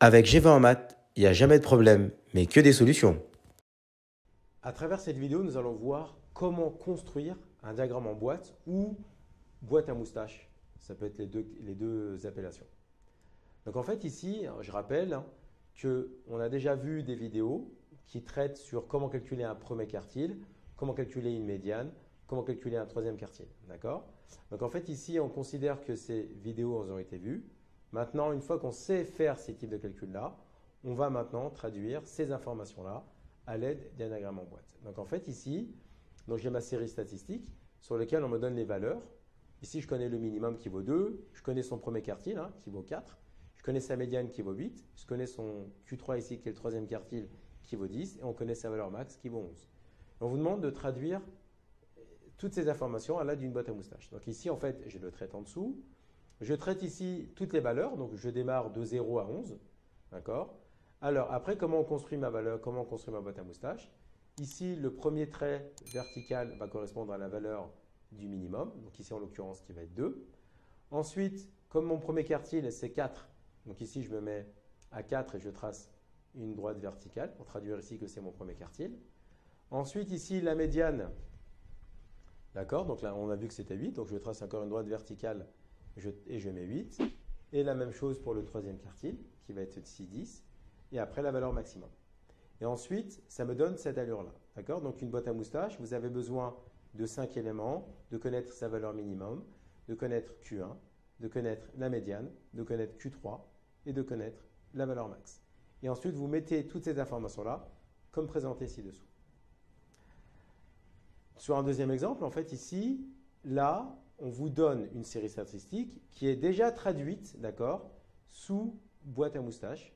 Avec G20 en maths, il n'y a jamais de problème, mais que des solutions. À travers cette vidéo, nous allons voir comment construire un diagramme en boîte ou boîte à moustache. Ça peut être les deux appellations. Donc en fait ici, je rappelle qu'on a déjà vu des vidéos qui traitent sur comment calculer un premier quartile, comment calculer une médiane, comment calculer un troisième quartile. D'accord? Donc en fait ici, on considère que ces vidéos ont été vues. Maintenant, une fois qu'on sait faire ces types de calculs-là, on va maintenant traduire ces informations-là à l'aide d'un diagramme en boîte. Donc en fait ici, j'ai ma série statistique sur laquelle on me donne les valeurs. Ici, je connais le minimum qui vaut 2, je connais son premier quartile qui vaut 4, je connais sa médiane qui vaut 8, je connais son Q3 ici qui est le troisième quartile qui vaut 10 et on connaît sa valeur max qui vaut 11. On vous demande de traduire toutes ces informations à l'aide d'une boîte à moustache. Donc ici, en fait, je le traite en dessous. Je traite ici toutes les valeurs, donc je démarre de 0 à 11. D'accord? Alors après, comment on construit ma valeur, comment on construit ma boîte à moustache? Ici, le premier trait vertical va correspondre à la valeur du minimum, donc ici en l'occurrence qui va être 2. Ensuite, comme mon premier quartile c'est 4, donc ici je me mets à 4 et je trace une droite verticale pour traduire ici que c'est mon premier quartile. Ensuite ici la médiane, d'accord, donc là on a vu que c'était 8, donc je trace encore une droite verticale et je mets 8. Et la même chose pour le troisième quartile qui va être ici 10 et après la valeur maximum. Et ensuite, ça me donne cette allure-là. D'accord? Donc, une boîte à moustache, vous avez besoin de 5 éléments, de connaître sa valeur minimum, de connaître Q1, de connaître la médiane, de connaître Q3 et de connaître la valeur max. Et ensuite, vous mettez toutes ces informations-là comme présenté ci-dessous. Sur un deuxième exemple, en fait, ici, là, on vous donne une série statistique qui est déjà traduite, d'accord, sous boîte à moustache.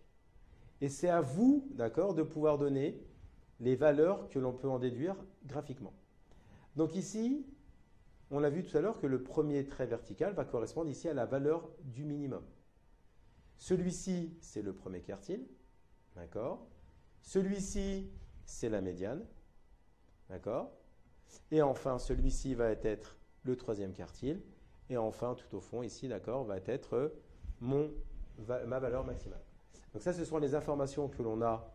Et c'est à vous, d'accord, de pouvoir donner les valeurs que l'on peut en déduire graphiquement. Donc ici, on a vu tout à l'heure que le premier trait vertical va correspondre ici à la valeur du minimum. Celui-ci, c'est le premier quartile, d'accord. Celui-ci, c'est la médiane, d'accord. Et enfin, celui-ci va être le troisième quartile. Et enfin, tout au fond, ici, d'accord, va être ma valeur maximale. Donc ça, ce sont les informations que l'on a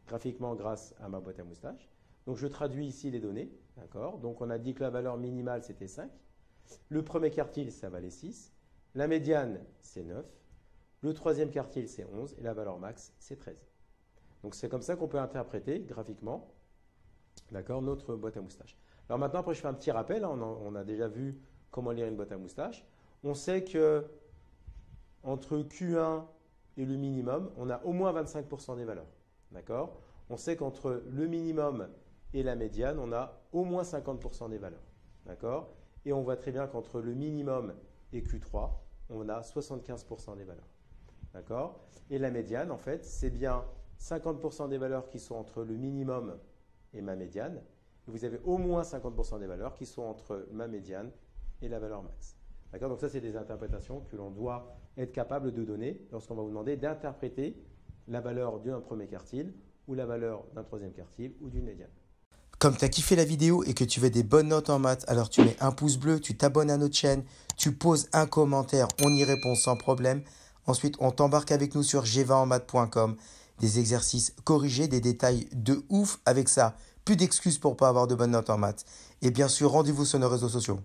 graphiquement grâce à ma boîte à moustache. Donc je traduis ici les données, d'accord. Donc on a dit que la valeur minimale, c'était 5. Le premier quartile, ça valait 6. La médiane, c'est 9. Le troisième quartile, c'est 11. Et la valeur max, c'est 13. Donc c'est comme ça qu'on peut interpréter graphiquement, d'accord, notre boîte à moustache. Alors maintenant, après, je fais un petit rappel. On a déjà vu comment lire une boîte à moustache. On sait que entre Q1 et le minimum, on a au moins 25% des valeurs. D'accord? On sait qu'entre le minimum et la médiane, on a au moins 50% des valeurs. D'accord? Et on voit très bien qu'entre le minimum et Q3, on a 75% des valeurs. D'accord? Et la médiane, en fait, c'est bien 50% des valeurs qui sont entre le minimum et ma médiane. Et vous avez au moins 50% des valeurs qui sont entre ma médiane et la valeur max. D'accord? Donc ça, c'est des interprétations que l'on doit être capable de donner lorsqu'on va vous demander d'interpréter la valeur d'un premier quartile ou la valeur d'un troisième quartile ou d'une médiane. Comme tu as kiffé la vidéo et que tu veux des bonnes notes en maths, alors tu mets un pouce bleu, tu t'abonnes à notre chaîne, tu poses un commentaire, on y répond sans problème. Ensuite, on t'embarque avec nous sur g20enmaths.com. Des exercices corrigés, des détails de ouf avec ça. Plus d'excuses pour ne pas avoir de bonnes notes en maths. Et bien sûr, rendez-vous sur nos réseaux sociaux.